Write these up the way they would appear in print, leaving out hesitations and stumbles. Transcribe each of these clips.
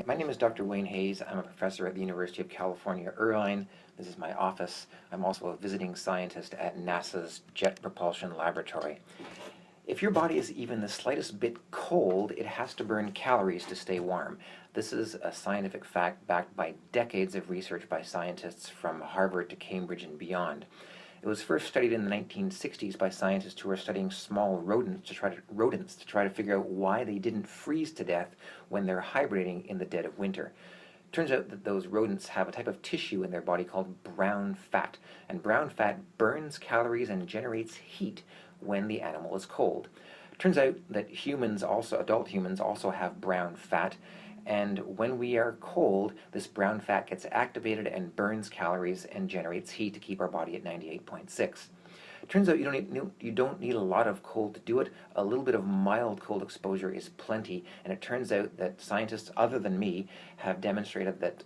My name is Dr. Wayne Hayes. I'm a professor at the University of California, Irvine. This is my office. I'm also a visiting scientist at NASA's Jet Propulsion Laboratory. If your body is even the slightest bit cold, it has to burn calories to stay warm. This is a scientific fact backed by decades of research by scientists from Harvard to Cambridge and beyond. It was first studied in the 1960s by scientists who were studying small rodents to try to figure out why they didn't freeze to death when they're hibernating in the dead of winter. Turns out that those rodents have a type of tissue in their body called brown fat, and brown fat burns calories and generates heat when the animal is cold. Turns out that adult humans also have brown fat, and when we are cold, this brown fat gets activated and burns calories and generates heat to keep our body at 98.6. Turns out you don't need a lot of cold to do it. A little bit of mild cold exposure is plenty, and it turns out that scientists other than me have demonstrated that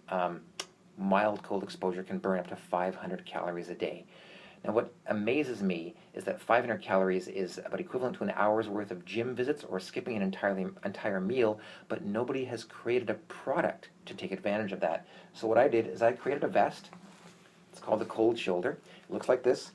mild cold exposure can burn up to 500 calories a day. Now, what amazes me is that 500 calories is about equivalent to an hour's worth of gym visits or skipping an entire meal, but nobody has created a product to take advantage of that. So what I did is I created a vest. It's called the Cold Shoulder. It looks like this.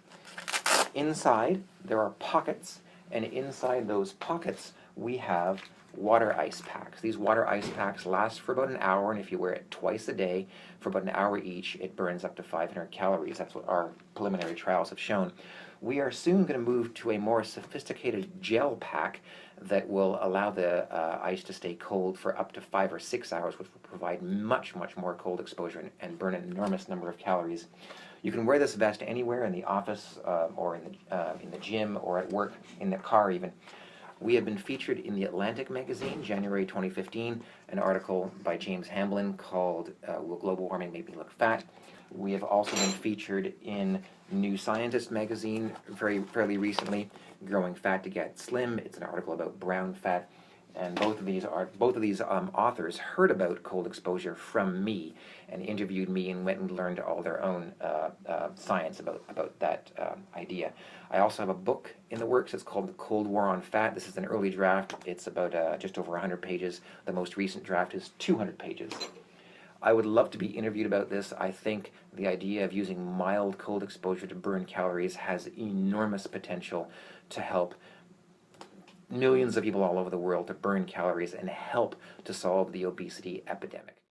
Inside, there are pockets, and inside those pockets, we have water ice packs. These water ice packs last for about an hour, and if you wear it twice a day for about an hour each, it burns up to 500 calories. That's what our preliminary trials have shown. We are soon going to move to a more sophisticated gel pack that will allow the ice to stay cold for up to 5 or 6 hours, which will provide much more cold exposure and burn an enormous number of calories. You can wear this vest anywhere, in the office or in the gym or at work, in the car even. We have been featured in the Atlantic magazine, January 2015, an article by James Hamblin called Will Global Warming Make Me Look Fat? We have also been featured in New Scientist magazine fairly recently, Growing Fat to Get Slim. It's an article about brown fat. And both of these authors heard about cold exposure from me and interviewed me and went and learned all their own science about that idea. I also have a book in the works. It's called The Cold War on Fat. This is an early draft. It's about just over 100 pages. The most recent draft is 200 pages. I would love to be interviewed about this. I think the idea of using mild cold exposure to burn calories has enormous potential to help millions of people all over the world to burn calories and help to solve the obesity epidemic.